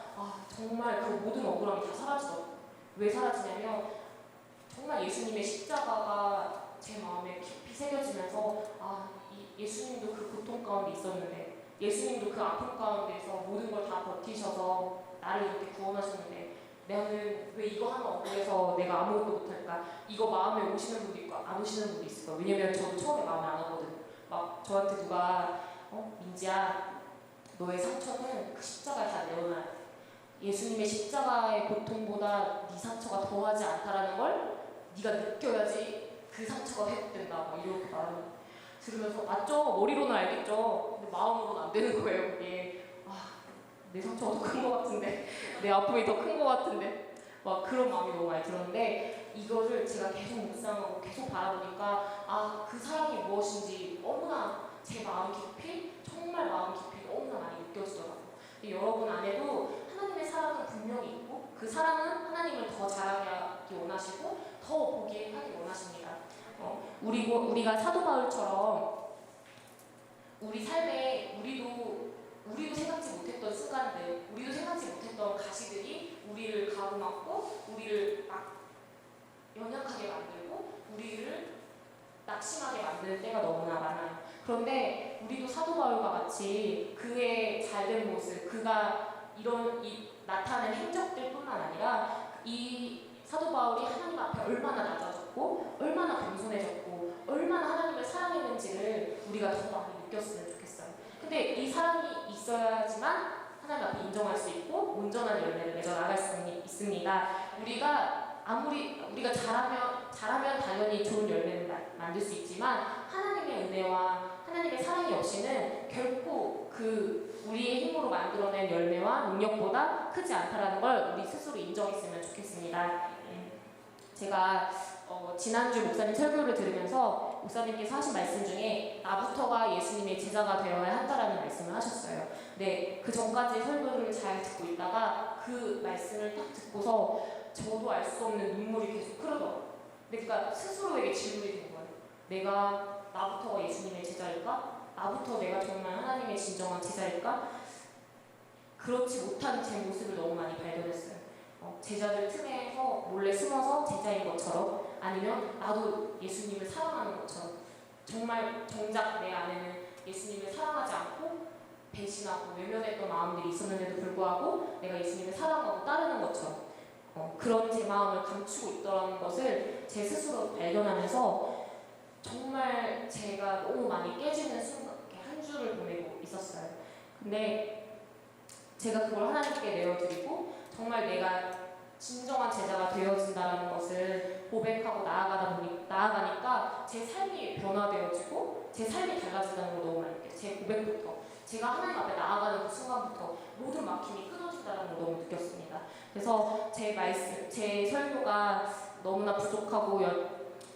정말 그 모든 억울함이 다 사라지더라고요. 왜 사라지냐면 정말 예수님의 십자가가 제 마음에 깊이 새겨지면서 예수님도 그 고통 가운데 있었는데 예수님도 그 아픔 가운데서 모든 걸 다 버티셔서 나를 이렇게 구원하셨는데 나는 왜 이거 하나 억울해서 내가 아무것도 못할까? 이거 마음에 오시는 분도 있고 안 오시는 분도 있을 거야. 왜냐면 저도 처음에 마음에 안 오거든. 막 저한테 누가 민지야 너의 상처는 그 십자가에 다 내어놔야 돼. 예수님의 십자가의 고통보다 네 상처가 더하지 않다라는 걸 네가 느껴야지 그 상처가 회복된다. 막 이렇게 말하는 들으면서 맞죠? 머리로는 알겠죠. 근데 마음으로는 안 되는 거예요. 그게 내 상처가 더 큰 것 같은데 내 아픔이 더 큰 것 같은데 막 그런 마음이 너무 많이 들었는데 이거를 제가 계속 묵상하고 계속 바라보니까 그 사랑이 무엇인지 너무나 제 마음 깊이 정말 마음 깊이 너무나 많이 느껴지더라고요. 여러분 안에도 하나님의 사랑은 분명히 있고 그 사랑은 하나님을 더 잘하게 하기 원하시고 더 보게 하기 원하십니다. 우리가 사도 바울처럼 우리 삶에 우리도 생각지 못했던 순간들, 우리도 생각지 못했던 가시들이 우리를 가로막고 우리를 막 연약하게 만들고 우리를 낙심하게 만드는 때가 너무나 많아요. 그런데 우리도 사도 바울과 같이 그의 잘된 모습, 그가 나타낸 행적들뿐만 아니라 이 사도 바울이 하나님 앞에 얼마나 낮아졌고 얼마나 겸손해졌고 얼마나 하나님을 사랑했는지를 우리가 더 많이 느꼈으면 좋겠어요. 근데 이 사랑이 있어야지만 하나님 앞에 인정할 수 있고 온전한 열매를 맺어 나갈 수 있습니다. 우리가 잘하면 당연히 좋은 열매를 만들 수 있지만 하나님의 은혜와 하나님의 사랑이 없이는 결코 우리의 힘으로 만들어낸 열매와 능력보다 크지 않다라는 걸 우리 스스로 인정했으면 좋겠습니다. 제가 지난주 목사님 설교를 들으면서 목사님께서 하신 말씀 중에 나부터가 예수님의 제자가 되어야 한다라는 말씀을 하셨어요. 네, 그 전까지 설교를 잘 듣고 있다가 그 말씀을 딱 듣고서 저도 알 수 없는 눈물이 계속 흐르더라고요. 그러니까 스스로에게 질문이 된 거예요. 나부터가 예수님의 제자일까? 나부터 내가 정말 하나님의 진정한 제자일까? 그렇지 못한 제 모습을 너무 많이 발견했어요. 제자들 틈에서 몰래 숨어서 제자인 것처럼 아니면 나도 예수님을 사랑하는 것처럼 정작 내 안에는 예수님을 사랑하지 않고 배신하고 외면했던 마음들이 있었는데도 불구하고 내가 예수님을 사랑하고 따르는 것처럼 그런 제 마음을 감추고 있더라는 것을 제 스스로 발견하면서 정말 제가 너무 많이 깨지는 순간 한 주를 보내고 있었어요. 근데 제가 그걸 하나님께 내어드리고 정말 내가 진정한 제자가 되어진다는 것을 고백하고 나아가니까 제 삶이 변화되어지고 제 삶이 달라진다는 걸 너무 많이 느껴요. 제 고백부터 제가 하나님 앞에 나아가는 그 순간부터 모든 막힘이 끊어진다는 걸 너무 느꼈습니다. 그래서 제 설교가 너무나 부족하고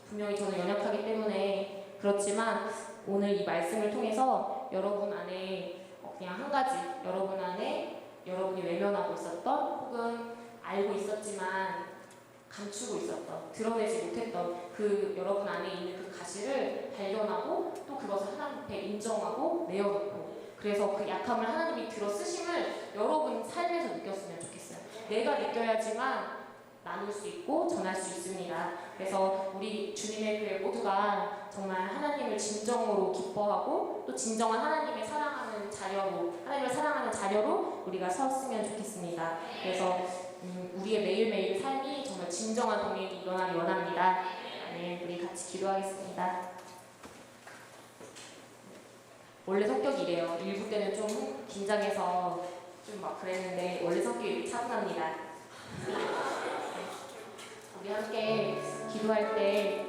분명히 저는 연약하기 때문에 그렇지만 오늘 이 말씀을 통해서 여러분 안에 그냥 한 가지 여러분 안에 여러분이 외면하고 있었던 혹은 알고 있었지만 감추고 있었던 드러내지 못했던 그 여러분 안에 있는 그 가시를 발견하고 또 그것을 하나님 앞에 인정하고 내어놓고 그래서 그 약함을 하나님이 들어 쓰심을 여러분 삶에서 느꼈으면 좋겠어요. 내가 느껴야지만 나눌 수 있고 전할 수 있습니다. 그래서 우리 주님의 교회 모두가 정말 하나님을 진정으로 기뻐하고 또 진정한 하나님을 사랑하는 자녀로 우리가 섰으면 좋겠습니다. 그래서 우리의 매일매일 삶이 정말 진정한 동행이 일어나기 원합니다. 네, 우리 같이 기도하겠습니다. 원래 성격이 이래요. 일부 때는 좀 긴장해서 좀 막 그랬는데 원래 성격이 차분합니다. 우리 함께 기도할 때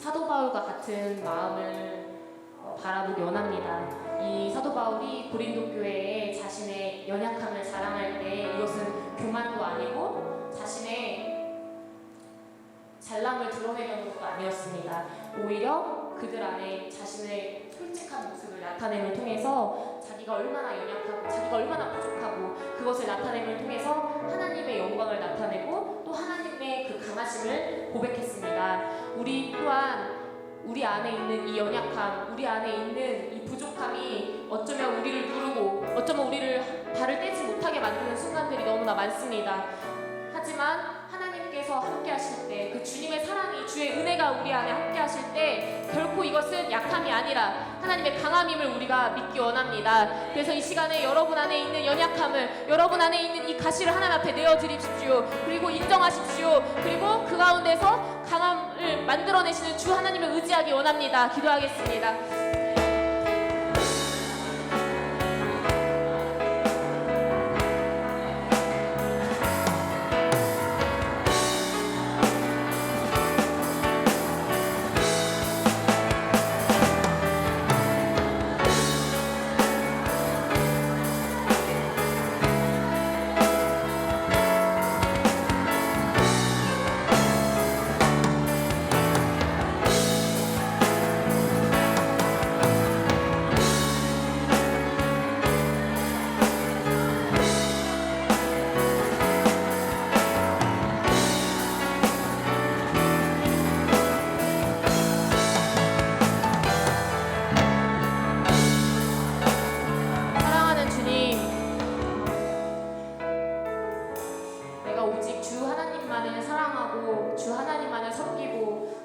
사도 바울과 같은 마음을 바라보기 원합니다. 이 사도 바울이 고린도 교회에 자신의 연약함을 자랑할 때 이것은 교만도 아니고 자신의 잘남을 드러내려는 것도 아니었습니다. 오히려 그들 안에 자신의 솔직한 모습을 나타냄을 통해서 자기가 얼마나 연약하고 자기가 얼마나 부족하고 그것을 나타냄을 통해서 하나님의 영광을 나타내고 또 하나님의 그 강하심을 고백했습니다. 우리 또한 우리 안에 있는 이 연약함, 우리 안에 있는 이 부족함이 어쩌면 우리를 누르고 어쩌면 우리를 발을 떼지 못하게 만드는 순간들이 너무나 많습니다. 하지만 하나님께서 함께 하실 때 그 주님의 사랑이 주의 은혜가 우리 안에 함께 하실 때 결코 이것은 약함이 아니라 하나님의 강함임을 우리가 믿기 원합니다. 그래서 이 시간에 여러분 안에 있는 연약함을 여러분 안에 있는 이 가시를 하나님 앞에 내어드립시오. 그리고 인정하십시오. 그리고 그 가운데서 강함을 만들어내시는 주 하나님을 의지하기 원합니다. 기도하겠습니다.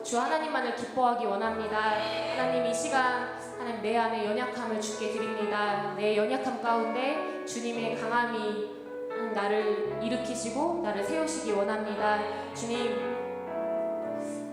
주 하나님만을 기뻐하기 원합니다. 하나님 이 시간 하나님 내 안에 연약함을 주께 드립니다. 내 연약함 가운데 주님의 강함이 나를 일으키시고 나를 세우시기 원합니다. 주님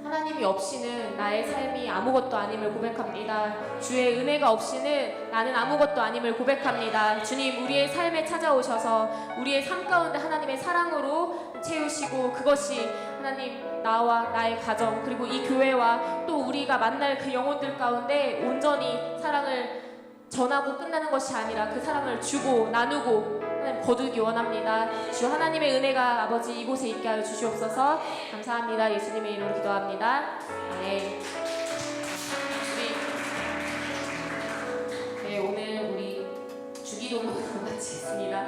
하나님이 없이는 나의 삶이 아무것도 아님을 고백합니다. 주의 은혜가 없이는 나는 아무것도 아님을 고백합니다. 주님 우리의 삶에 찾아오셔서 우리의 삶 가운데 하나님의 사랑으로 채우시고 그것이 하나님 나와 나의 가정 그리고 이 교회와 또 우리가 만날 그 영혼들 가운데 온전히 사랑을 전하고 끝나는 것이 아니라 그 사랑을 주고 나누고 하나님 거두기 원합니다. 주 하나님의 은혜가 아버지 이곳에 있게 하여 주시옵소서. 감사합니다. 예수님의 이름으로 기도합니다. 아멘. 네, 오늘 우리 주기도문으로 마치겠습니다.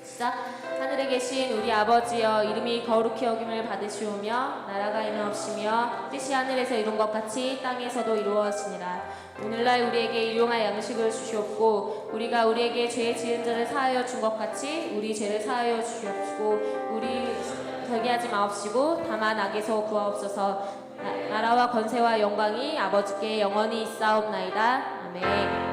시작. 하늘에 계신 우리 아버지여 이름이 거룩히 여김을 받으시오며 나라가 임하옵시며 뜻이 하늘에서 이룬 것 같이 땅에서도 이루어지니라. 오늘날 우리에게 일용할 양식을 주시옵고 우리가 우리에게 죄 지은 자를 사하여 준 것 같이 우리 죄를 사하여 주시옵시고 우리 되게 하지 마옵시고 다만 악에서 구하옵소서. 나라와 권세와 영광이 아버지께 영원히 있사옵나이다. 아멘.